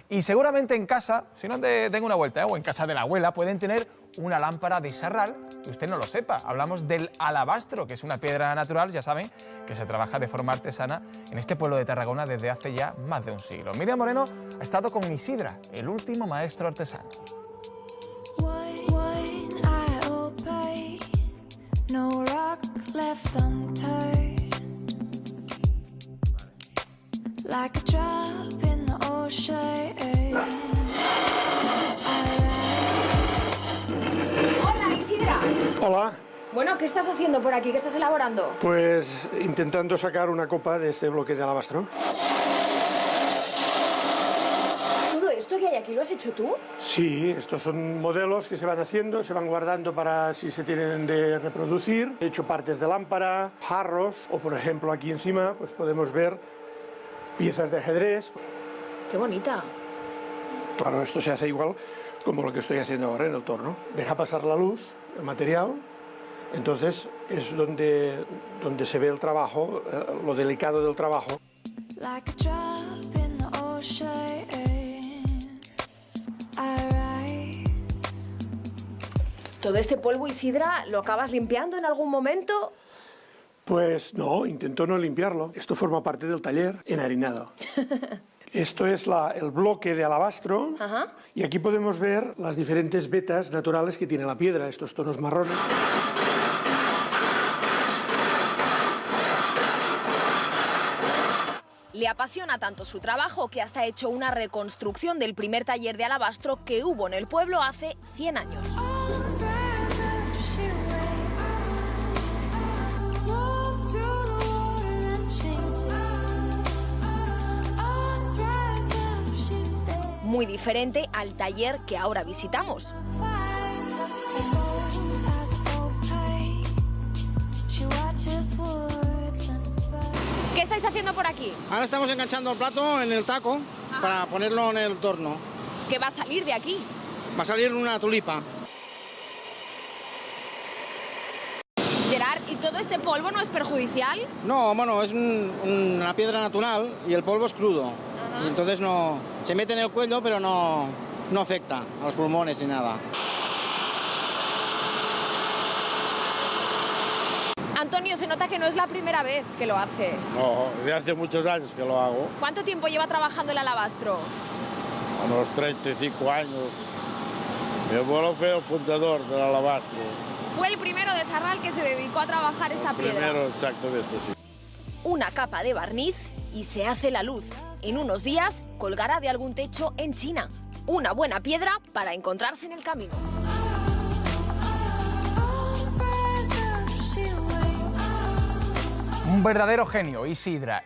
Y seguramente en casa, si no den una vuelta, o en casa de la abuela, pueden tener una lámpara de sarral, que usted no lo sepa. Hablamos del alabastro, que es una piedra natural, ya saben, que se trabaja de forma artesana en este pueblo de Tarragona desde hace ya más de un siglo. Miriam Moreno ha estado con Isidra, el último maestro artesano. Hola, Isidra. Hola. Bueno, ¿qué estás haciendo por aquí? ¿Qué estás elaborando? Pues intentando sacar una copa de este bloque de alabastro. ¿Todo esto que hay aquí lo has hecho tú? Sí, estos son modelos que se van haciendo, se van guardando para si se tienen de reproducir. He hecho partes de lámpara, jarros, o por ejemplo aquí encima pues podemos ver piezas de ajedrez. ¡Qué bonita! Claro, esto se hace igual como lo que estoy haciendo ahora en el torno. Deja pasar la luz, el material, entonces es donde se ve el trabajo, lo delicado del trabajo. ¿Todo este polvo, Isidra, lo acabas limpiando en algún momento? Pues no, intento no limpiarlo. Esto forma parte del taller enharinado. Esto es el bloque de alabastro. Ajá. Y aquí podemos ver las diferentes vetas naturales que tiene la piedra, estos tonos marrones. Le apasiona tanto su trabajo que hasta ha hecho una reconstrucción del primer taller de alabastro que hubo en el pueblo hace 100 años. Muy diferente al taller que ahora visitamos. ¿Qué estáis haciendo por aquí? Ahora estamos enganchando el plato en el taco para ponerlo en el torno. ¿Qué va a salir de aquí? Va a salir una tulipa. Gerard, ¿y todo este polvo no es perjudicial? No, bueno, es una piedra natural y el polvo es crudo. Y entonces no se mete en el cuello, pero no afecta a los pulmones ni nada. Antonio, se nota que no es la primera vez que lo hace. No, de hace muchos años que lo hago, ¿Cuánto tiempo lleva trabajando el alabastro? unos 35 años. Mi abuelo fue el fundador del alabastro. Fue el primero de Sarral que se dedicó a trabajar esta piedra. Primero, exactamente, sí. Una capa de barniz y se hace la luz. En unos días colgará de algún techo en China. Una buena piedra para encontrarse en el camino. Un verdadero genio, Isidra.